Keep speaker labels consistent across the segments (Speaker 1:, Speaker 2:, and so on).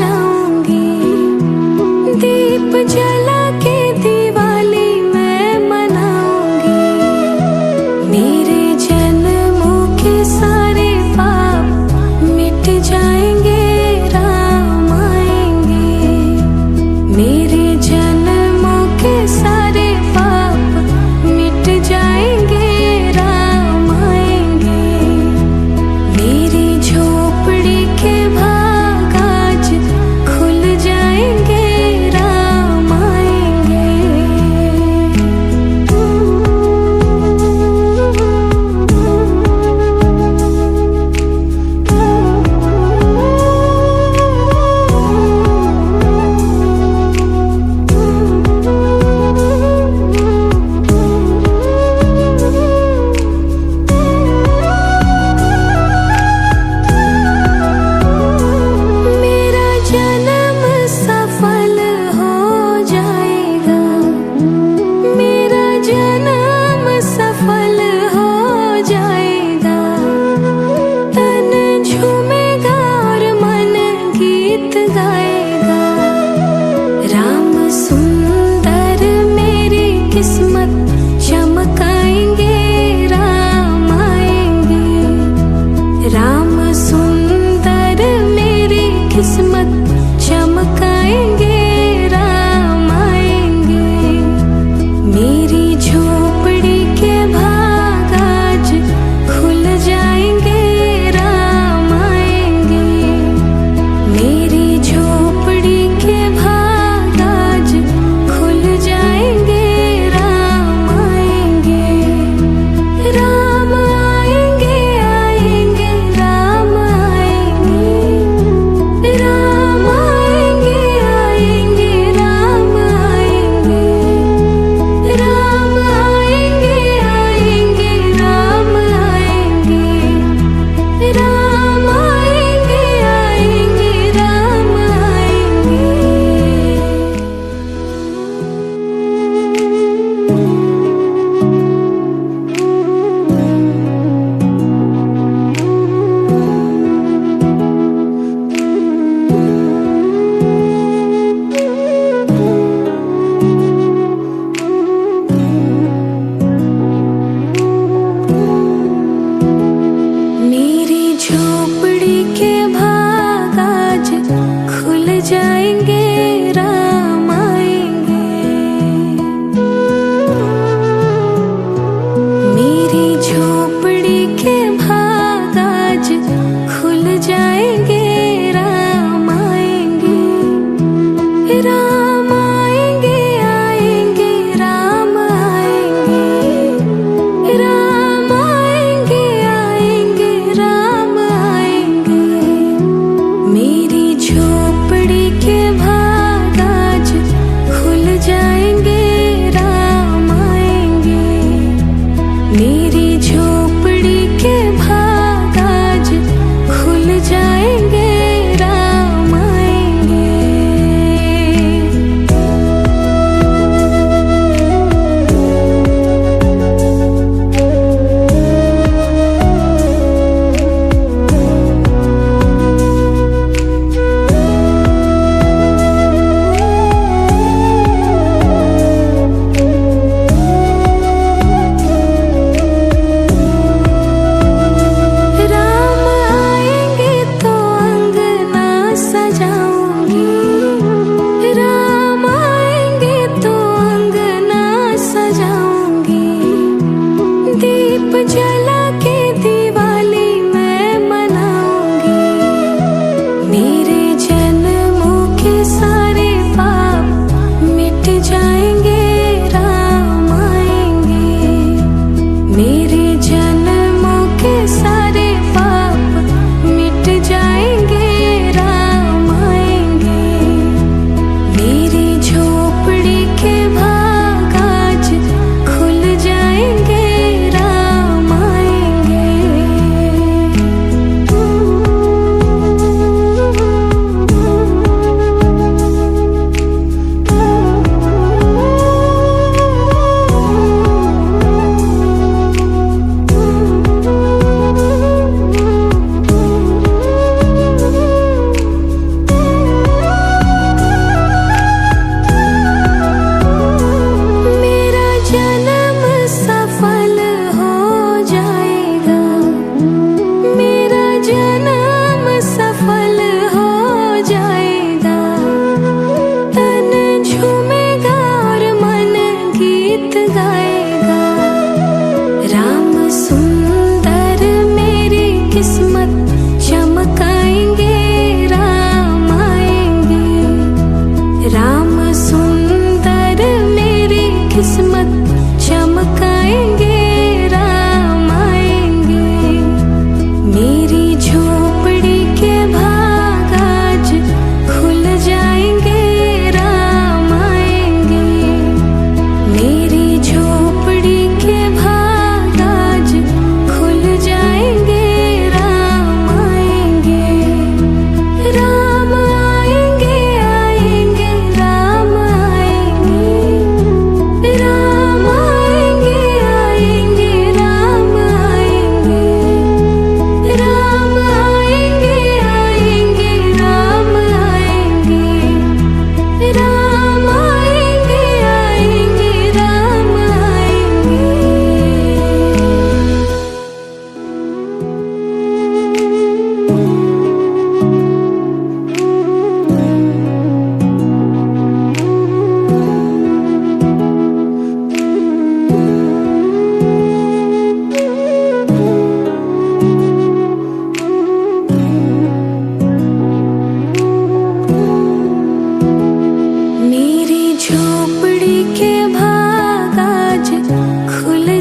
Speaker 1: जाऊंगी, दीप जला के दिवाली मैं मनाऊंगी। मेरे जन्मों के सारे पाप मिट जाएंगे, राम आएंगे। मेरे जन्मों के सारे पाप मिट जाएंगे, राम आएंगे। मेरी झोपड़ी के भाग आज खुल जाएंगे, राम आएंगे। मेरा जन्म सफल हो जाएगा, मेरा जन्म सफल हो जाएगा। तन झूमेगा और मन गीत गाएगा। राम सुंदर मेरी किस्मत चमकाएंगे, राम आएंगे। राम सुंदर मेरी किस्मत चमकाएंगे, राम आएंगे। मेरी झोपड़ी के भाग आज खुल जाएंगे, राम आएंगे। मेरी झोपड़ी के भाग आज खुल जाएंगे, राम आएंगे। राम आएंगे, आएंगे, राम आएंगे। राम आएंगे, आएंगे, राम आएंगे। राम आएंगे, आएंगे, राम आएंगे। राम आएंगे, आएंगे, राम आएंगे। मेरी झोपड़ी के भाग आज खुल जाएंगे, राम आएंगे। मेरी झोपड़ी के भाग आज खुल जाएंगे, राम आएंगे। राम आएंगे, आएंगे, राम आएंगे। राम आएंगे, आएंगे, राम आएंगे। मेरी झोपड़ी के भाग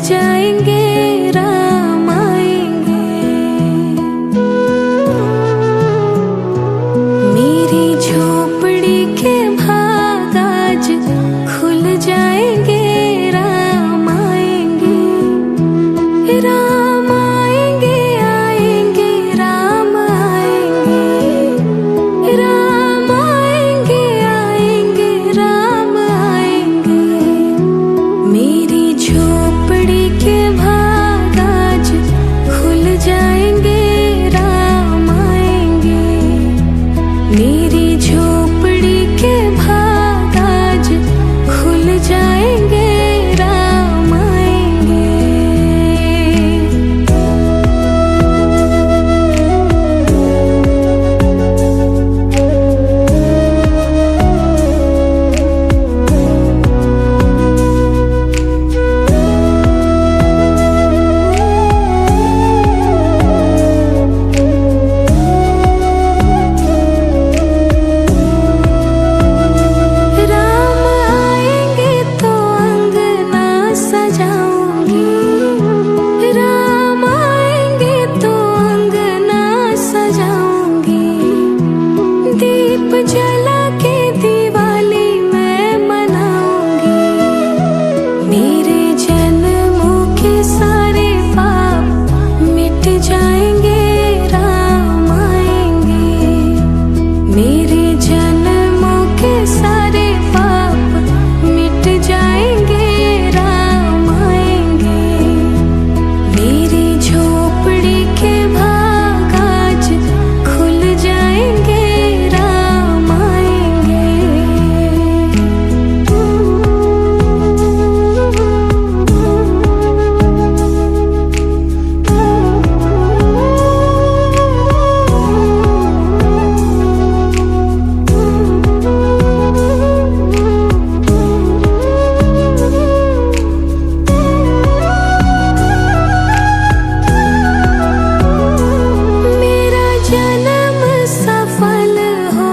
Speaker 1: जाएंगे, राम आएंगे। मेरी झोपड़ी के भाग आज खुल जाएंगे, राम आएंगे। राम आएंगे, आएंगे, राम आएंगे। राम आएंगे, आएंगे, राम आएंगे। मेरी झोपड़ी के भाग आज खुल जाएंगे, राम आएंगे। मेरी झोपड़ी के भाग आज खुल जाएंगे, राम आएंगे। राम आएंगे तो अंगना सजाऊंगी। राम आएंगे तो अंगना सजाऊंगी। दीप जला के दिवाली मैं मनाऊंगी। मेरे जन्मों के सारे पाप मिट जाएंगे, राम आएंगे। मेरे जन्मों के सारे पाप मिट जाएंगे, राम आएंगे। मेरी झोपड़ी के भाग आज खुल जाएंगे, राम आएंगे। मेरा जन्म सफल हो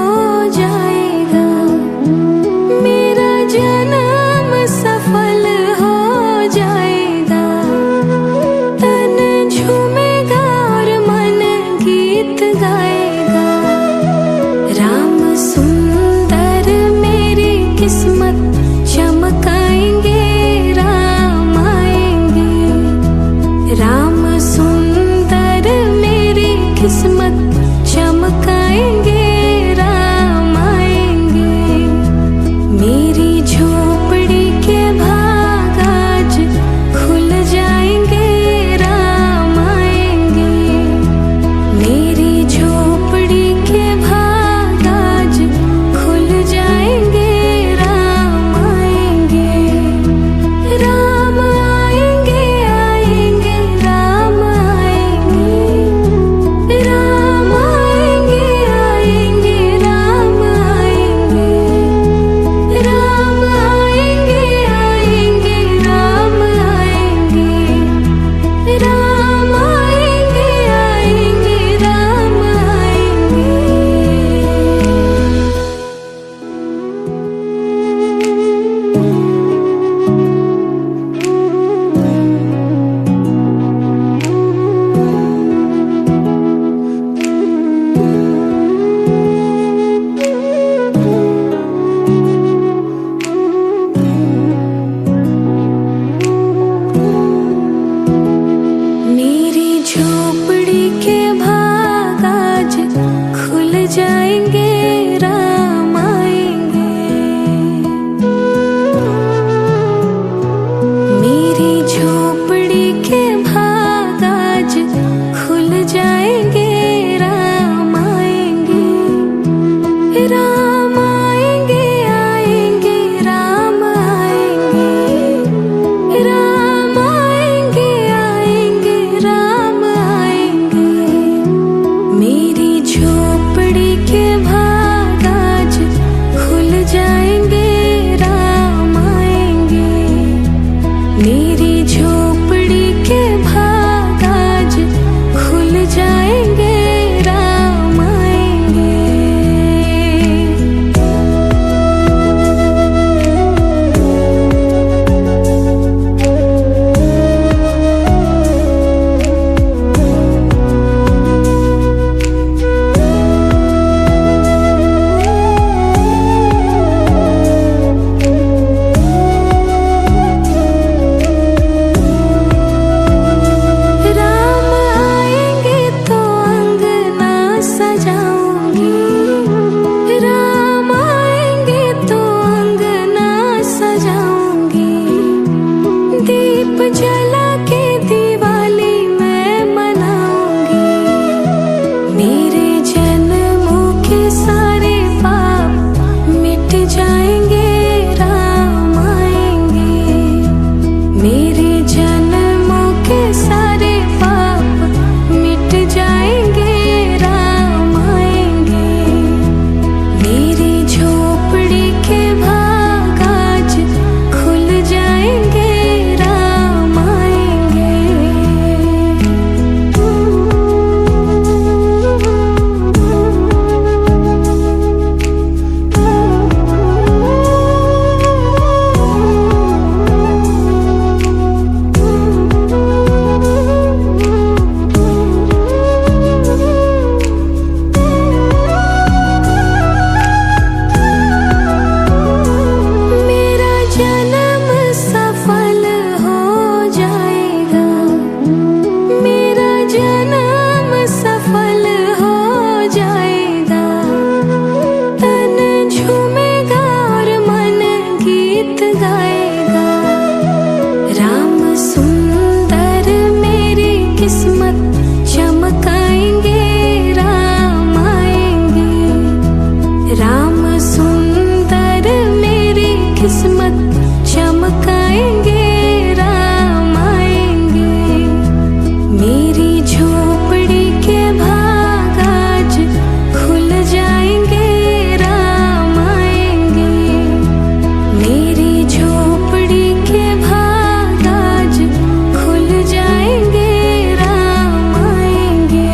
Speaker 1: जाएगा। मेरा जन्म सफल हो जाएगा। तन झूमेगा और मन गीत गाएगा। राम सुंदर मेरी किस्मत चमकाएंगे, राम आएंगे। राम सुंदर मेरी किस्मत चमकाएंगे, राम आएंगे। मेरी झोपड़ी के भाग आज खुल जाएंगे, राम आएंगे। मेरी झोपड़ी के भाग आज खुल जाएंगे, राम आएंगे। राम आएंगे, आएंगे, राम आएंगे। राम आएंगे, आएंगे, राम आएंगे। राम आएंगे, आएंगे, राम आएंगे। राम आएंगे, आएंगे, राम आएंगे। मेरी झोपड़ी के भाग आज खुल जाएंगे, राम आएंगे। मेरी झोपड़ी के भाग आज खुल जाएंगे, राम आएंगे। राम आएंगे, आएंगे, राम आएंगे। राम आएंगे, आएंगे, राम आएंगे। मेरी झोपड़ी के भाग आज खुल जाएंगे, राम आएंगे। मेरी झोपड़ी के भाग आज खुल जाएंगे, राम आएंगे। किस्मत चमकाएंगे, राम आएंगे। मेरी झोपड़ी के भाग आज खुल जाएंगे, राम आएंगे। मेरी झोपड़ी के भाग आज खुल जाएंगे, राम आएंगे।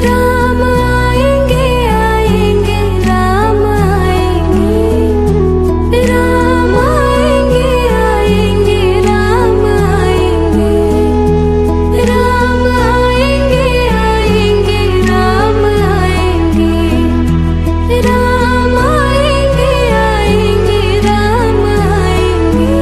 Speaker 1: राम आएंगे, आएंगे, राम आएंगे। राम आएंगे, आएंगे, राम आएंगे। राम आएंगे, आएंगे, राम आएंगे। राम आएंगे, आएंगे, राम आएंगे।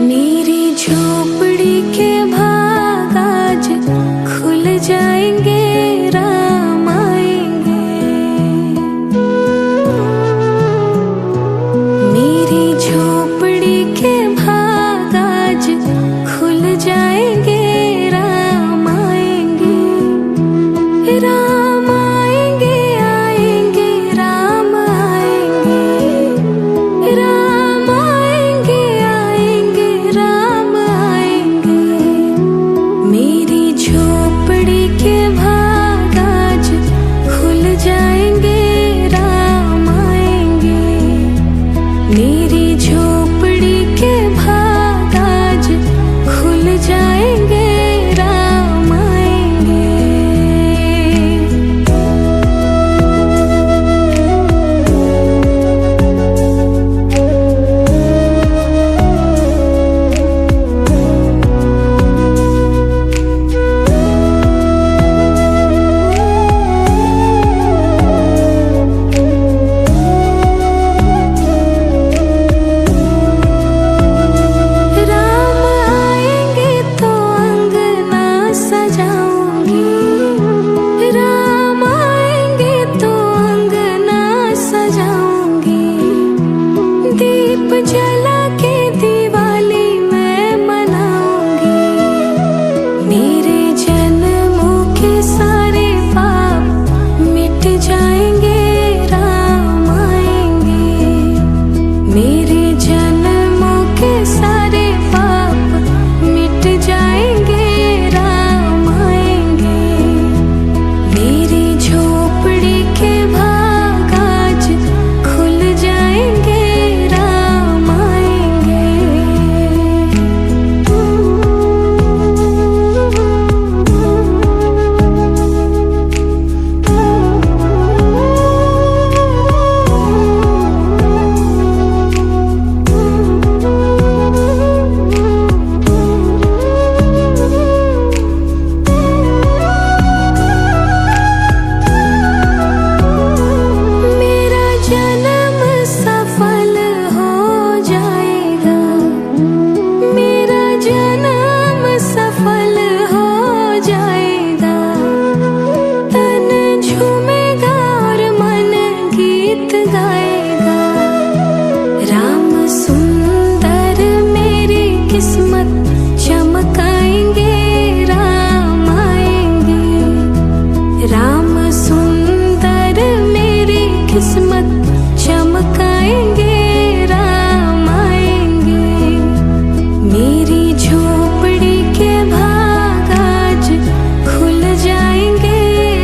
Speaker 1: मेरी झोपड़ी के भाग आज खुल जाएंगे, राम आएंगे। मेरी झोपड़ी के भाग आज खुल जाएंगे, राम आएंगे। राम आएंगे, आएंगे, राम आएंगे। राम आएंगे, आएंगे, राम आएंगे। मेरी झोपड़ी के भाग आज खुल जाएंगे, राम आएंगे। मेरी झोपड़ी के भाग आज खुल जाएंगे, राम आएंगे। राम आएंगे तो अंगना सजाऊंगी। राम आएंगे तो अंगना सजाऊंगी। दीप जला के दिवाली मैं मनाऊंगी। मेरे जन्मों के सारे पाप मिट जाएंगे, राम आएंगे। मेरे जन्मों के सारे पाप मिट जाएंगे, राम आएंगे। मेरी झोपड़ी के भाग आज खुल जाएंगे, राम आएंगे। मेरा जन्म सफल हो जाएगा। मेरा जन्म सफल हो जाएगा। तन झूमेगा और मन गीत गाएगा। राम सुंदर मेरी किस्मत चमकाएंगे, राम आएंगे। राम सुंदर मेरी किस्मत चमकाएंगे, राम आएंगे। मेरी झोपड़ी के भाग आज खुल जाएंगे,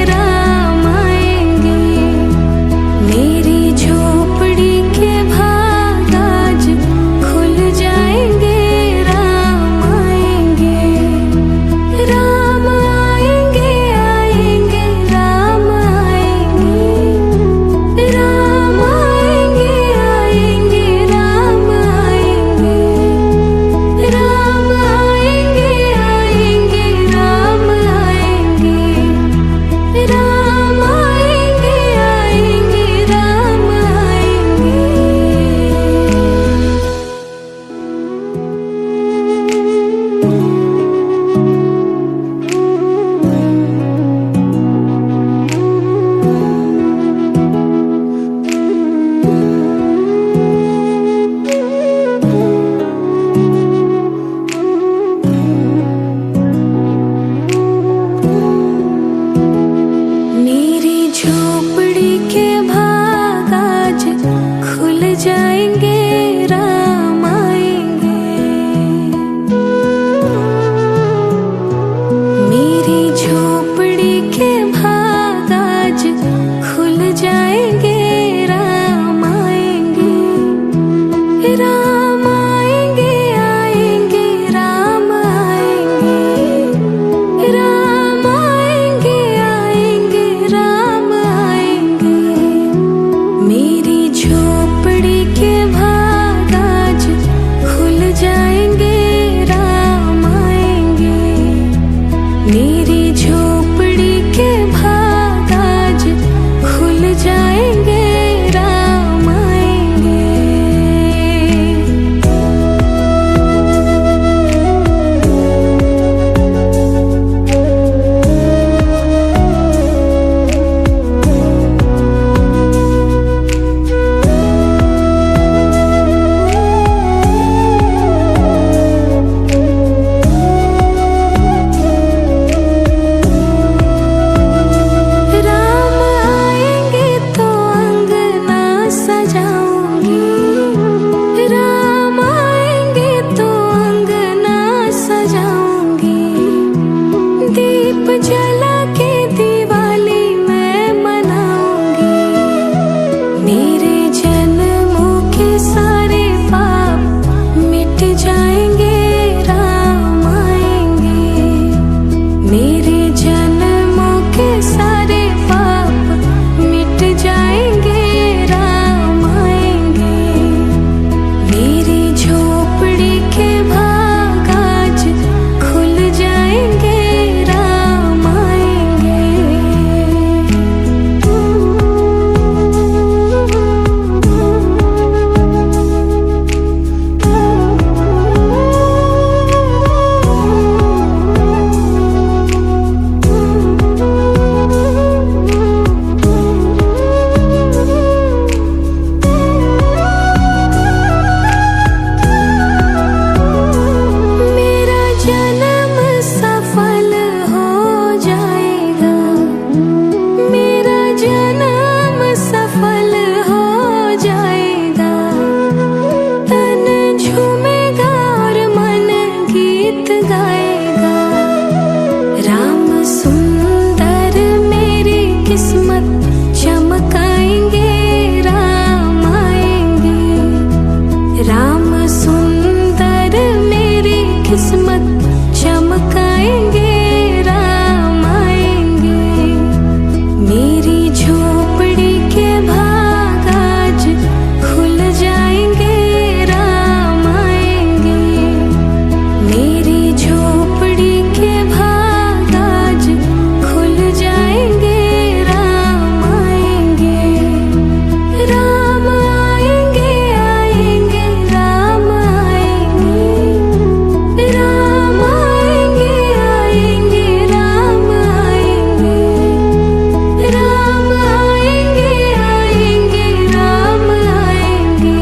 Speaker 1: राम आएंगे। मेरी झोपड़ी के भाग आज खुल जाएंगे, राम आएंगे। किस्मत चमकाएंगे, राम आएंगे। मेरी झोपड़ी के भाग आज खुल जाएंगे, राम आएंगे। मेरी झोपड़ी के भाग आज खुल जाएंगे, राम आएंगे। राम आएंगे, आएंगे, राम आएंगे। राम आएंगे, आएंगे, राम आएंगे। राम आएंगे, आएंगे, राम आएंगे।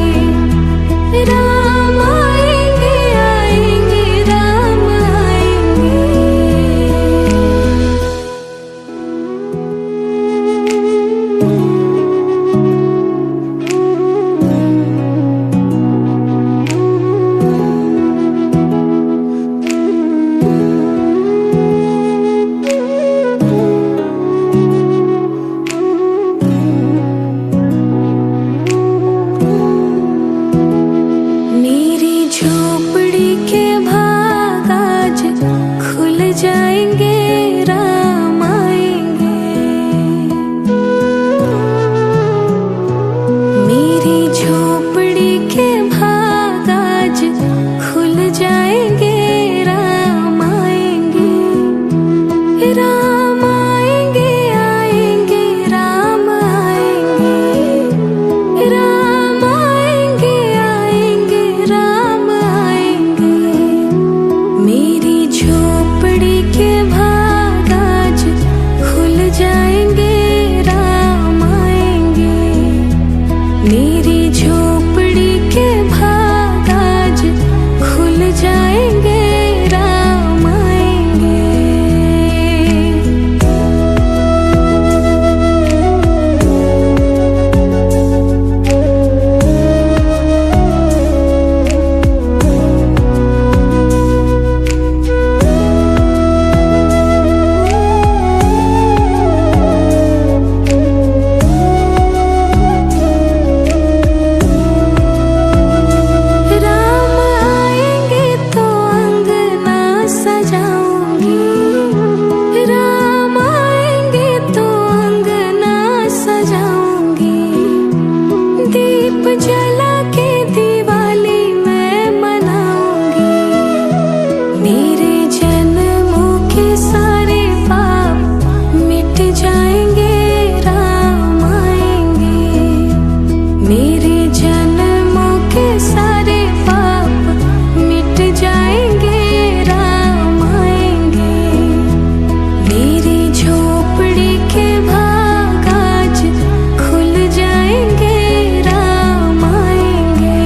Speaker 1: राम आएंगे, आएंगे, राम आएंगे। मेरी झोपड़ी के भाग आज खुल जाएंगे, राम आएंगे। मेरी झोपड़ी के भाग आज खुल जाएंगे, राम आएंगे। राम आएंगे, आएंगे, राम आएंगे। राम आएंगे, आएंगे, राम आएंगे। मेरी झोपड़ी के भाग आज खुल जाएंगे, राम आएंगे। मेरी झोपड़ी के भाग आज खुल जाएंगे, राम आएंगे। राम आएंगे तो अंगना सजाऊंगी। राम आएंगे तो अंगना सजाऊंगी। दीप जला के दिवाली मैं मनाऊंगी। मेरे जन्मों के सारे पाप मिट जाएंगे, राम आएंगे। मेरे जन्मों के सारे पाप मिट जाएंगे, राम आएंगे। मेरी झोपड़ी के भाग आज खुल जाएंगे, राम आएंगे।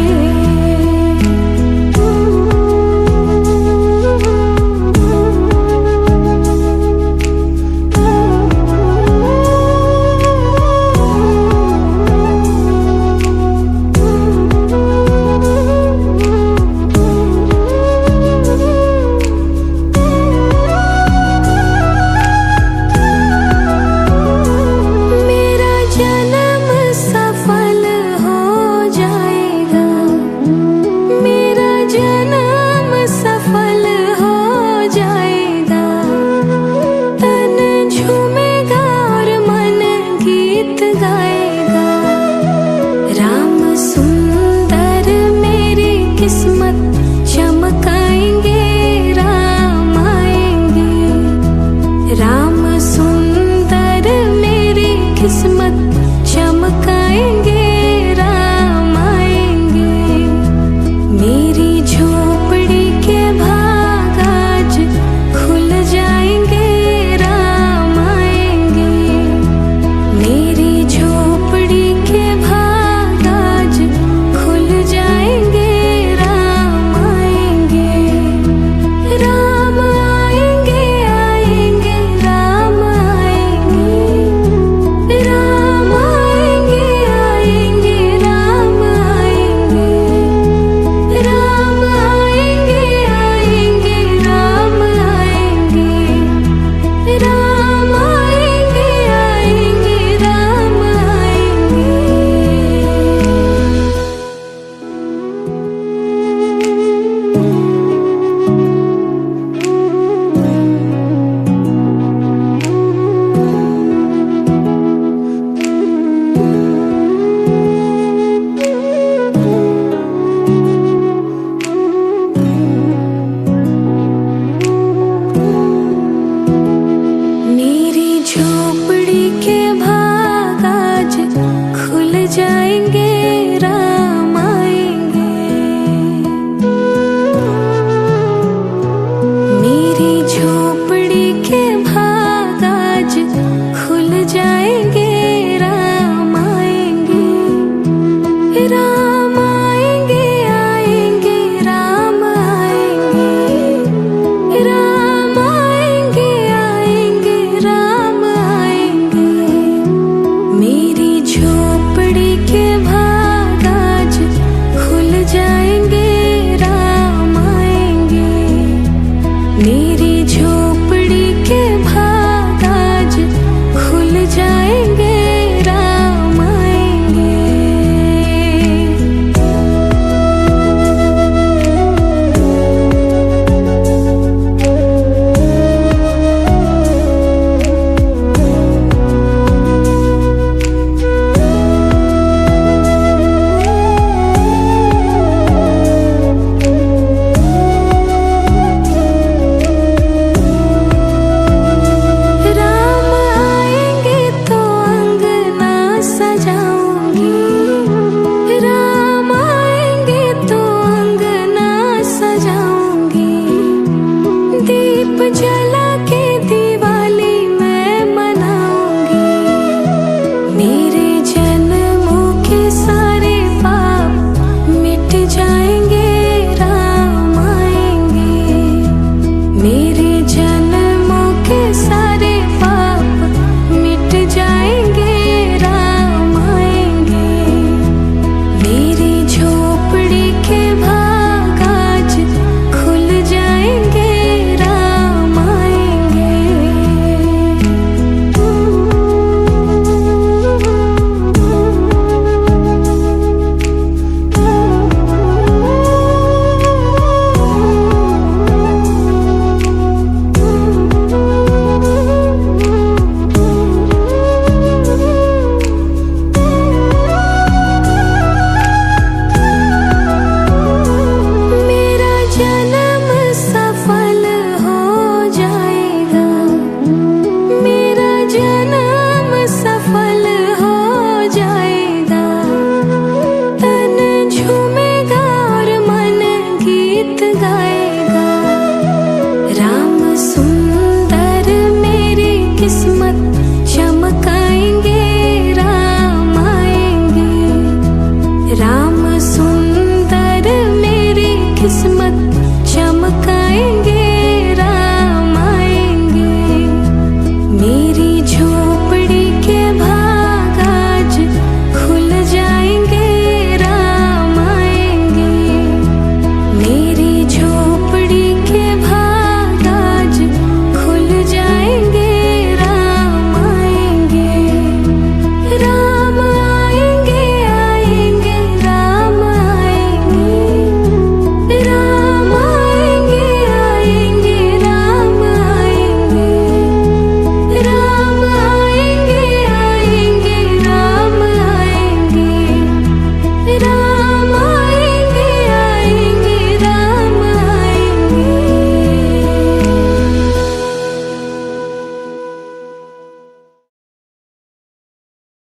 Speaker 1: चमकाएंगे।